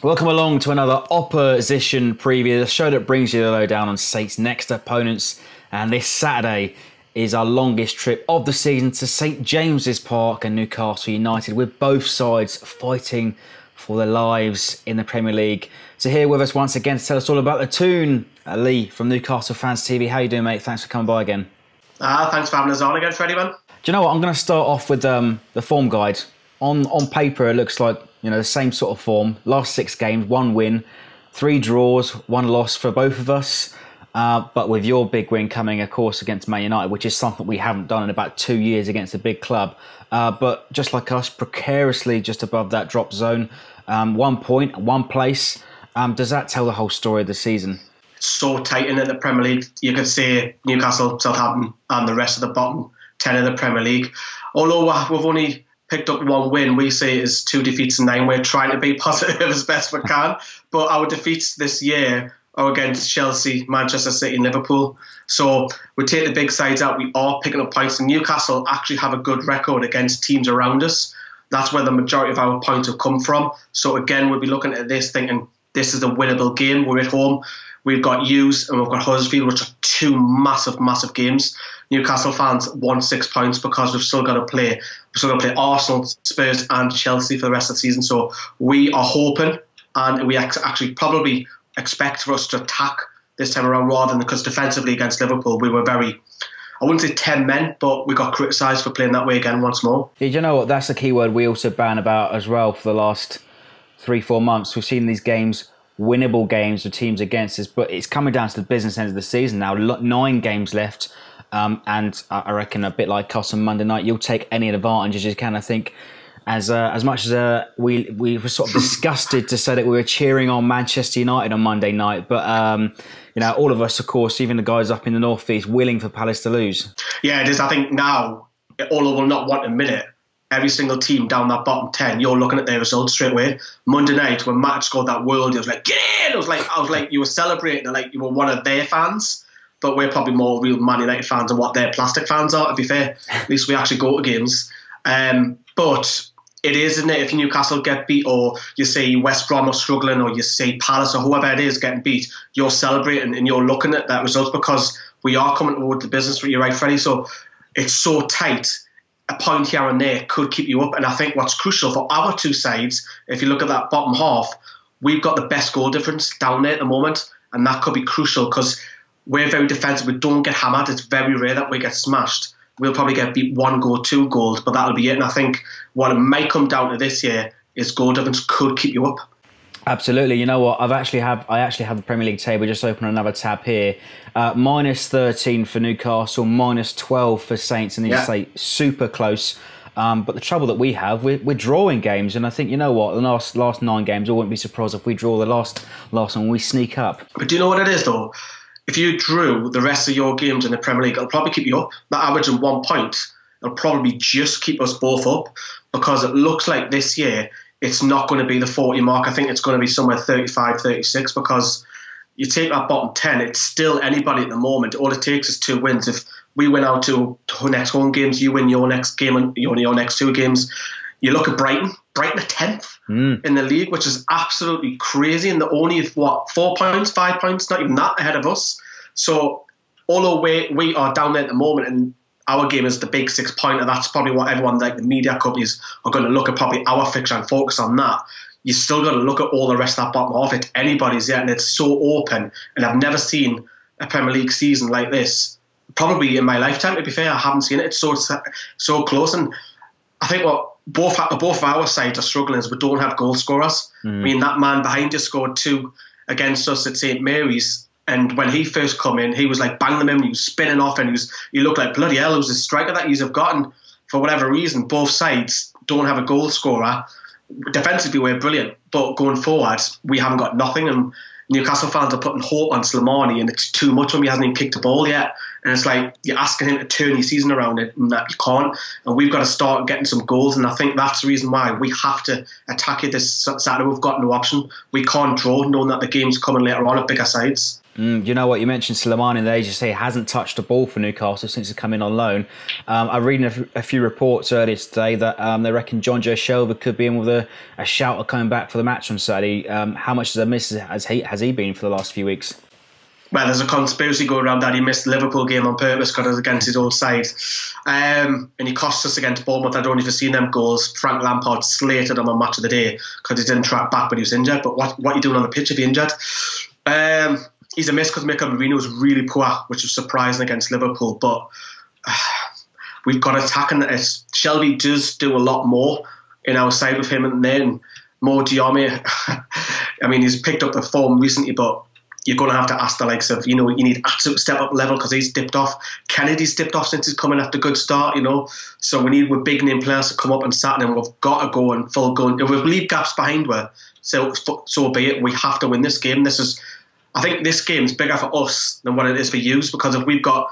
Welcome along to another opposition preview, the show that brings you the lowdown on Saints' next opponents. And this Saturday is our longest trip of the season to St James's Park and Newcastle United, with both sides fighting for their lives in the Premier League. So here with us once again to tell us all about the Toon, Lee from Newcastle Fans TV. How you doing, mate? Thanks for coming by again. Thanks for having us on again, Freddie, man. Do you know what? I'm going to start off with the form guide. On paper, it looks like, the same sort of form. Last 6 games, 1 win, 3 draws, 1 loss for both of us. But with your big win coming, of course, against Man United, which is something we haven't done in about 2 years against a big club. But just like us, precariously just above that drop zone. 1 point, 1 place. Does that tell the whole story of the season? So tight in the Premier League. You could say Newcastle, Southampton and the rest of the bottom 10 of the Premier League. Although we've only picked up 1 win, we say it's 2 defeats and 9. We're trying to be positive as best we can. But our defeats this year are against Chelsea, Manchester City and Liverpool. So we take the big sides out. We are picking up points. And Newcastle actually have a good record against teams around us. That's where the majority of our points have come from. So again, we'll be looking at this thinking this is a winnable game. We're at home. We've got Hughes and we've got Huddersfield, which are 2 massive games. Newcastle fans won 6 points because we've still got to play. We've still got to play Arsenal, Spurs and Chelsea for the rest of the season. So we are hoping, and we actually probably expect for us to attack this time around rather than, because defensively against Liverpool we were very, I wouldn't say 10 men, but we got criticised for playing that way again once more. Yeah, you know what? That's the key word we also ban about as well for the last 3-4 months. We've seen these games, winnable games with teams against us, but it's coming down to the business end of the season now. 9 games left, and I reckon a bit like us on Monday night, you'll take any advantages you can. I think as much as we were sort of disgusted to say that we were cheering on Manchester United on Monday night, but all of us, of course, even the guys up in the North East, willing for Palace to lose. Yeah, it is. I think now, although we'll not want to admit it, every single team down that bottom 10, you're looking at their results straight away. Monday night, when Matt scored that world, it was like, get in! I was like, you were celebrating like you were one of their fans. But we're probably more real Man United fans than what their plastic fans are, to be fair. At least we actually go to games. But it is, isn't it? If Newcastle get beat, or you see West Brom are struggling, or you see Palace or whoever it is getting beat, you're celebrating and you're looking at that result, because we are coming toward the business. You're right, Freddie. So it's so tight. A point here and there could keep you up. And I think what's crucial for our 2 sides, if you look at that bottom half, we've got the best goal difference down there at the moment. And that could be crucial because we're very defensive. We don't get hammered. It's very rare that we get smashed. We'll probably get beat 1 goal, 2 goals, but that'll be it. And I think what it might come down to this year is goal difference could keep you up. Absolutely. You know what? I actually have the Premier League table. Just open another tab here. Minus 13 for Newcastle, minus 12 for Saints, and you say super close. But the trouble that we have, we're drawing games, and I think, you know what, the last 9 games, I wouldn't be surprised if we draw the last one, we sneak up. But do you know what it is though? If you drew the rest of your games in the Premier League, it'll probably keep you up. That average of 1 point, it'll probably just keep us both up, because it looks like this year it's not going to be the 40 mark. I think it's going to be somewhere 35, 36, because you take that bottom 10, it's still anybody at the moment. All it takes is 2 wins. If we win out to next home games, you win your next game and your next 2 games. You look at Brighton are 10th in the league, which is absolutely crazy. And they're only, 4 points, 5 points, not even that ahead of us. So although we are down there at the moment and our game is the big 6-pointer, that's probably what everyone, like the media companies, are going to look at, probably our fixture and focus on that. You still got to look at all the rest of that bottom half. It's anybody's yet, and it's so open. And I've never seen a Premier League season like this, probably in my lifetime, to be fair. I haven't seen it. It's so close. And I think what both of our sides are struggling is we don't have goal scorers. I mean, that man behind you scored 2 against us at St Mary's, and when he first come in, he was like bang them in, he was spinning off, and he looked like bloody hell. It was a striker that you've gotten. For whatever reason, both sides don't have a goal scorer. Defensively, we're brilliant, but going forward, we haven't got nothing. And Newcastle fans are putting hope on Slimani, and it's too much when he hasn't even kicked a ball yet. And it's like you're asking him to turn his season around it, and that you can't. And we've got to start getting some goals, and I think that's the reason why we have to attack it this Saturday. We've got no option. We can't draw, knowing that the game's coming later on at bigger sides. You know what, you mentioned Slimani there. You say he hasn't touched the ball for Newcastle since he's come in on loan. I'm reading a few reports earlier today that they reckon John Joe Shelvey could be in with a shout of coming back for the match on Saturday. How much of a miss has he been for the last few weeks? Well, there's a conspiracy going around that he missed the Liverpool game on purpose because it was against his old side. And he cost us against Bournemouth. I don't know if you've seen them goals. Frank Lampard slated him on Match of the Day because he didn't track back when he was injured. But what are you doing on the pitch if you're injured? He's a miss because Mikel Merino was really poor, which was surprising against Liverpool. But we've got attacking. Shelby does do a lot more in our side with him, and then Mo Diame. I mean, he's picked up the form recently, but you're going to have to ask the likes of, you need absolute step up level because he's dipped off. Kennedy's dipped off since he's coming after a good start, So we need with big name players to come up and start, and we've got to go and full gun. If we leave gaps behind, so be it. We have to win this game. I think this game's bigger for us than what it is for yous, because if we've got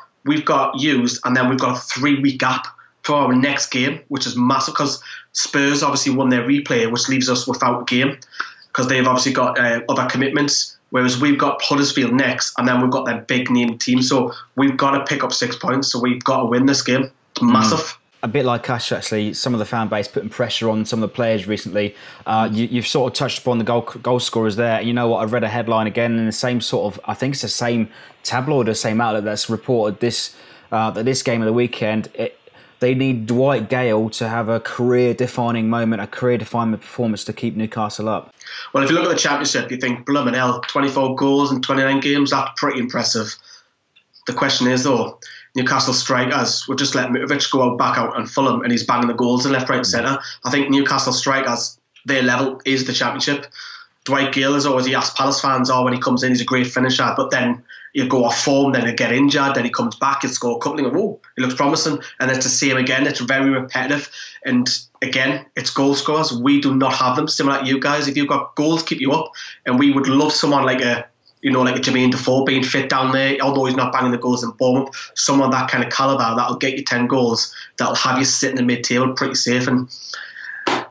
yous and then we've got a 3-week gap for our next game, which is massive because Spurs obviously won their replay, which leaves us without a game because they've obviously got other commitments, whereas we've got Huddersfield next and then we've got that big name team. So we've got to pick up 6 points, so we've got to win this game. It's massive. A bit like us, actually, some of the fan base putting pressure on some of the players recently. You've sort of touched upon the goal scorers there. And you know what? I've read a headline again in the same sort of, I think it's the same tabloid, the same outlet that's reported that this game of the weekend, they need Dwight Gale to have a career-defining moment, a career-defining performance to keep Newcastle up. Well, if you look at the Championship, you think, blooming hell, 24 goals in 29 games, that's pretty impressive. The question is, though, Newcastle strikers would just let Mitrovic go back out and Fulham, and he's banging the goals in left, right and centre. I think Newcastle strikers, their level is the Championship. Dwight Gale is always, he asks Palace fans, when he comes in, he's a great finisher, but then he'll go off form, then he'll get injured, then he comes back, he'll score a couple, and go, he looks promising, and it's the same again. It's very repetitive, and again, it's goal scorers. We do not have them, similar to you guys. If you've got goals, keep you up, and we would love someone like a Jermaine Defoe being fit down there, although he's not banging the goals in Bournemouth. Someone that kind of calibre that'll get you 10 goals, that'll have you sitting in mid-table pretty safe. And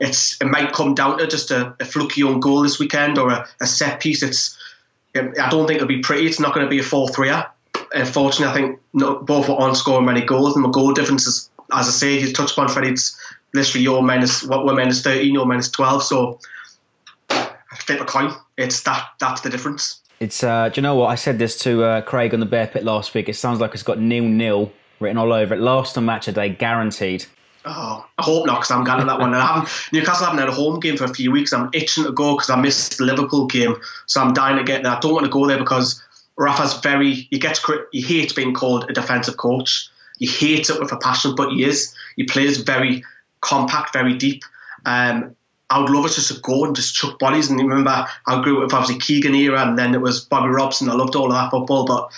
it might come down to just a fluky own goal this weekend or a set piece. I don't think it'll be pretty. It's not going to be a 4-3er. Unfortunately, I think both aren't scoring many goals, and the goal difference is, as I say, you touched upon Freddie's list for your we're minus 13, you're minus 12. So flip a coin. That's the difference. It's do you know what? I said this to Craig on the Bear Pit last week. It sounds like it's got 0-0 written all over it. Last on Match of the Day, guaranteed. Oh, I hope not, because I'm going to that one. Newcastle haven't had a home game for a few weeks. I'm itching to go because I missed the Liverpool game, so I'm dying to get there. I don't want to go there because Rafa's he hates being called a defensive coach. He hates it with a passion, but he is. He plays very compact, very deep. I would love it just to go and just chuck bodies. And remember, I grew up with obviously Keegan era, and then it was Bobby Robson. I loved all of that football, but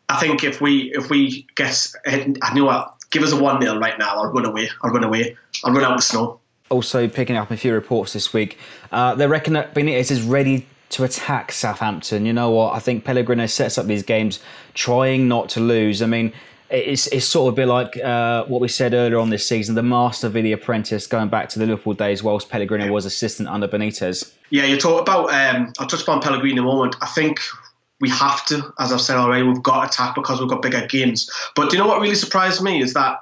I think if we get, I know what, give us a 1-0 right now, I'll run away. I'll run out the snow. Also picking up a few reports this week, they reckon that Benitez is ready to attack Southampton. You know what? I think Pellegrino sets up these games trying not to lose. I mean, it's sort of a bit like what we said earlier on this season, the master v the apprentice, going back to the Liverpool days whilst Pellegrino was assistant under Benitez. Yeah, you talk about, I'll touch upon Pellegrino in a moment. I think we have to, as I've said already, we've got to attack because we've got bigger games. But do you know what really surprised me is that,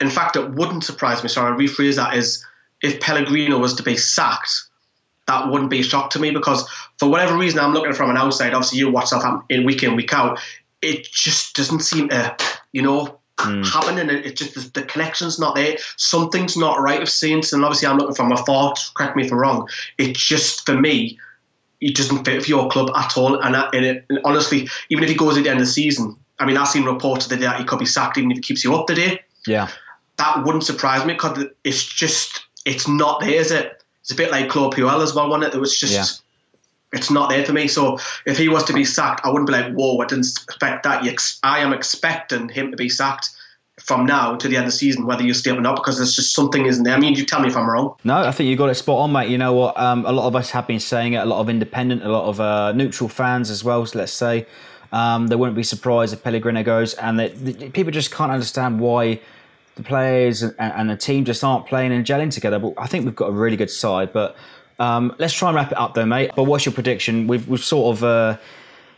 in fact, it wouldn't surprise me, sorry, I'll rephrase that, is if Pellegrino was to be sacked, that wouldn't be a shock to me, because for whatever reason, I'm looking from an outside, obviously you watch Southampton in, week out, it just doesn't seem to, happen, and it just, the connection's not there. Something's not right with Saints, and obviously I'm looking from afar, correct me if I'm wrong. It just, for me, it doesn't fit for your club at all. And honestly, even if he goes at the end of the season, I mean, I've seen reports today that he could be sacked even if he keeps you up to date. Yeah. That wouldn't surprise me, because it's not there, is it? It's a bit like Claude Puel as well, wasn't it? It was just, It's not there for me. So if he was to be sacked, I wouldn't be like, whoa, I didn't expect that. I am expecting him to be sacked from now to the end of the season, whether you stay up or not, because there's just something isn't there. I mean, you tell me if I'm wrong. No, I think you got it spot on, mate. You know what? A lot of us have been saying it, a lot of independent, a lot of neutral fans as well, so let's say. They wouldn't be surprised if Pellegrino goes, and people just can't understand why the players and the team just aren't playing and gelling together. But I think we've got a really good side. But let's try and wrap it up though, mate. But what's your prediction? We've sort of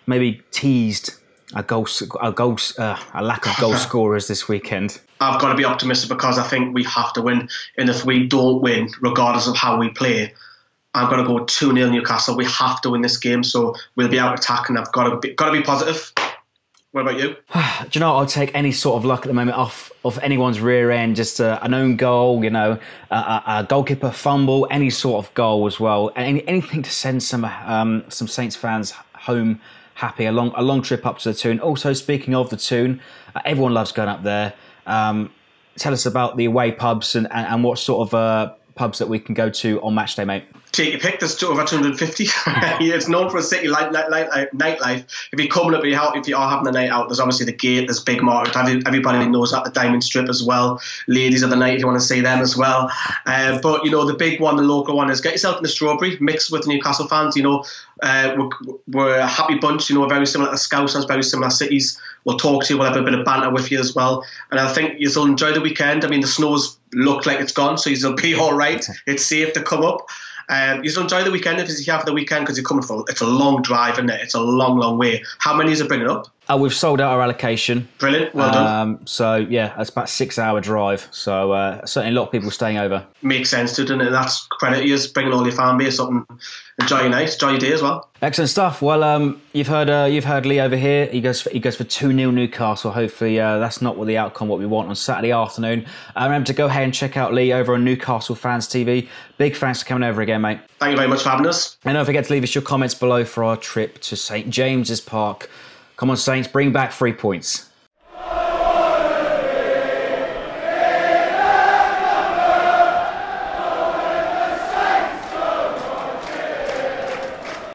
maybe teased a lack of goal scorers this weekend? I've got to be optimistic because I think we have to win. And if we don't win, regardless of how we play, I'm going to go 2-0 Newcastle. We have to win this game, so we'll be out attacking. I've got to be positive. What about you? Do you know, I'll take any sort of luck at the moment off anyone's rear end, just an own goal, you know, a goalkeeper fumble, any sort of goal as well. Anything to send some Saints fans home happy, a long trip up to the Toon. Also, speaking of the Toon, everyone loves going up there. Tell us about the away pubs and what sort of pubs that we can go to on match day, mate. Take your pick. There's over 250. It's known for a city nightlife. If you're coming up, if you are having a night out, there's obviously the Gate, there's Big Market. Everybody knows that, the Diamond Strip as well. Ladies of the night, if you want to see them as well. But, you know, the big one, the local one is get yourself in the Strawberry, mixed with the Newcastle fans. You know, we're a happy bunch, you know, very similar to Scousers, very similar cities. We'll talk to you, we'll have a bit of banter with you as well. And I think you'll enjoy the weekend. I mean, the snow's looked like it's gone, so you'll be all right. It's safe to come up. You should enjoy the weekend if you're here for the weekend because you're coming for it's a long drive, isn't it? It's a long way. How many is it bringing up? We've sold out our allocation. Brilliant, well done. So yeah, that's about a 6-hour drive. So certainly a lot of people staying over. Makes sense to, doesn't it? That's credit to you, bringing all your fan base up and enjoy your night, enjoy your day as well. Excellent stuff. Well, you've heard Lee over here. He goes for 2-0 Newcastle. Hopefully that's not what we want on Saturday afternoon. Remember to go ahead and check out Lee over on Newcastle Fans TV. Big thanks for coming over again, mate. Thank you very much for having us. And don't forget to leave us your comments below for our trip to St James's Park. Come on, Saints, bring back 3 points.